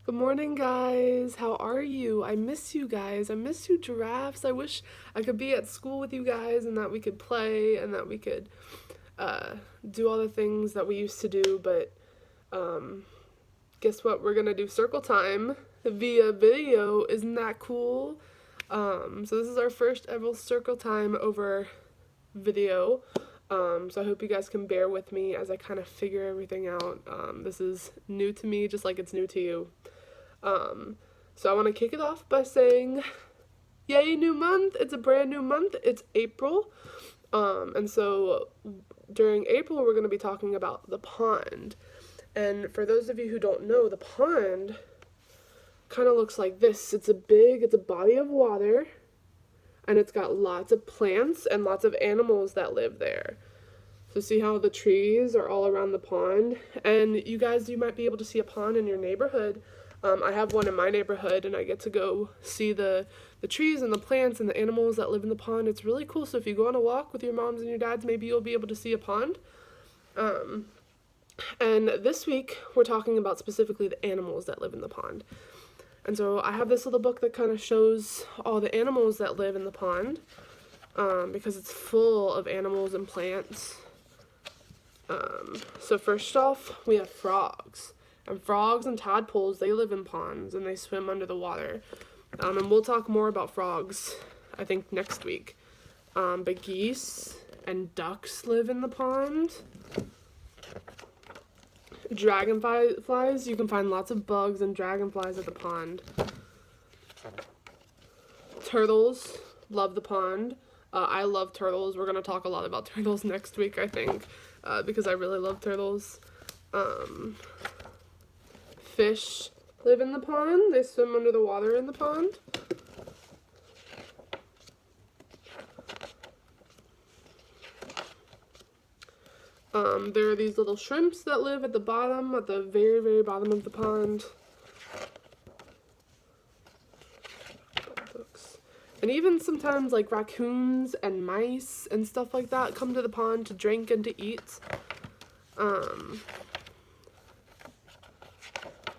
Good morning, guys. How are you? I miss you guys. I miss you, giraffes. I wish I could be at school with you guys and that we could play and that we could uh, do all the things that we used to do. But um, guess what? We're gonna do circle time via video. Isn't that cool? So this is our first ever circle time over video. So I hope you guys can bear with me as I kind of figure everything out. This is new to me, just like it's new to you. So I want to kick it off by saying, yay, new month! It's a brand new month. It's April. And so during April, we're going to be talking about the pond. And for those of you who don't know, the pond kind of looks like this. It's a body of water, and it's got lots of plants and lots of animals that live there. So see how the trees are all around the pond? And you guys, you might be able to see a pond in your neighborhood. I have one in my neighborhood, and I get to go see the trees and the plants and the animals that live in the pond. It's really cool. So if you go on a walk with your moms and your dads, maybe you'll be able to see a pond. And this week, we're talking about specifically the animals that live in the pond. And so I have this little book that kind of shows all the animals that live in the pond, because it's full of animals and plants. So first off, we have frogs. And frogs and tadpoles, they live in ponds and they swim under the water. And we'll talk more about frogs, I think, next week. But geese and ducks live in the pond. Dragonflies, you can find lots of bugs and dragonflies at the pond. Turtles love the pond. I love turtles. We're going to talk a lot about turtles next week, I think, because I really love turtles. Fish live in the pond. They swim under the water in the pond. There are these little shrimps that live at the bottom, at the very, very bottom of the pond. And even sometimes like raccoons and mice and stuff like that come to the pond to drink and to eat.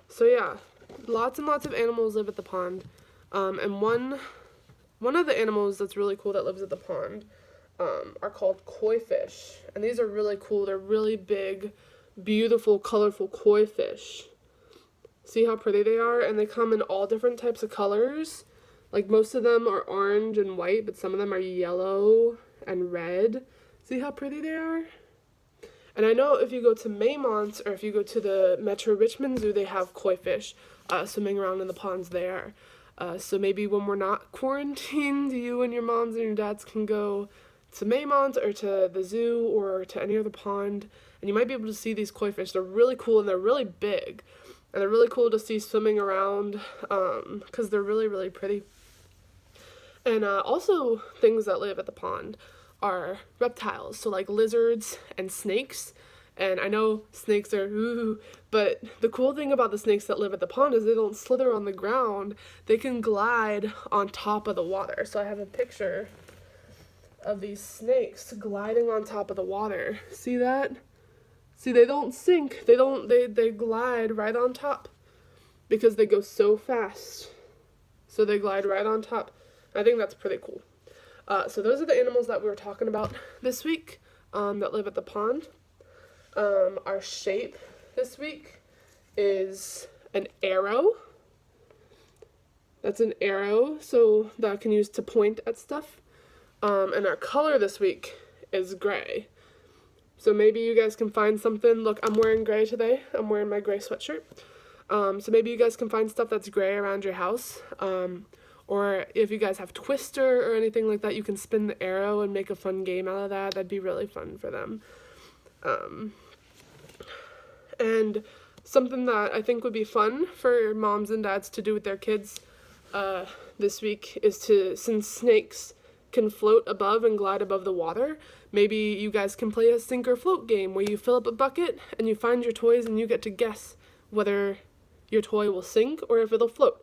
So yeah, lots and lots of animals live at the pond. And one of the animals that's really cool that lives at the pond are called koi fish. And these are really cool. They're really big, beautiful, colorful koi fish. See how pretty they are? And they come in all different types of colors. Like most of them are orange and white, but some of them are yellow and red. See how pretty they are? And I know if you go to Maymont or if you go to the Metro Richmond Zoo, they have koi fish swimming around in the ponds there. So maybe when we're not quarantined, you and your moms and your dads can go to Maymont or to the zoo or to any other pond, and you might be able to see these koi fish. They're really cool and they're really big. And they're really cool to see swimming around because they're really, really pretty. And also things that live at the pond are reptiles, so like lizards and snakes. And I know snakes are ooh, but the cool thing about the snakes that live at the pond is they don't slither on the ground. They can glide on top of the water. So I have a picture of these snakes gliding on top of the water. See that? See, they don't sink. They glide right on top because they go so fast. So they glide right on top. I think that's pretty cool. So those are the animals that we were talking about this week that live at the pond. Our shape this week is an arrow. That's an arrow, so that I can use to point at stuff. And our color this week is gray. So maybe you guys can find something. Look, I'm wearing gray today. I'm wearing my gray sweatshirt. So maybe you guys can find stuff that's gray around your house. Or if you guys have Twister or anything like that, you can spin the arrow and make a fun game out of that. That'd be really fun for them. And something that I think would be fun for moms and dads to do with their kids this week is to, since snakes can float above and glide above the water, maybe you guys can play a sink or float game where you fill up a bucket and you find your toys and you get to guess whether your toy will sink or if it'll float.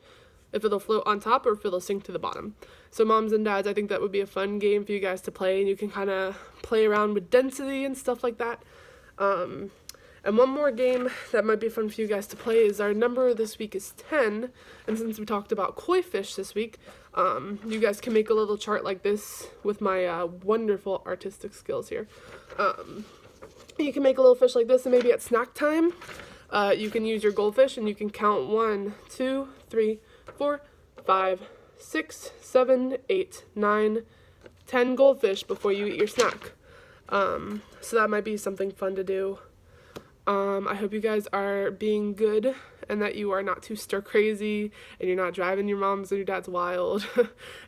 If it'll float on top or if it'll sink to the bottom. So moms and dads, I think that would be a fun game for you guys to play, and you can kind of play around with density and stuff like that. And one more game that might be fun for you guys to play is our number this week is 10. And since we talked about koi fish this week, you guys can make a little chart like this with my wonderful artistic skills here. You can make a little fish like this, and maybe at snack time, you can use your goldfish and you can count 1, 2, 3, 4, 5, 6, 7, 8, 9, 10 goldfish before you eat your snack. So that might be something fun to do. I hope you guys are being good and that you are not too stir crazy and you're not driving your mom's or your dad's wild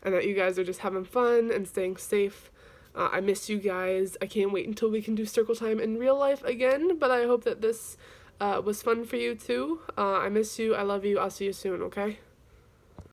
and that you guys are just having fun and staying safe. I miss you guys. I can't wait until we can do circle time in real life again, but I hope that this was fun for you too. I miss you. I love you. I'll see you soon, okay?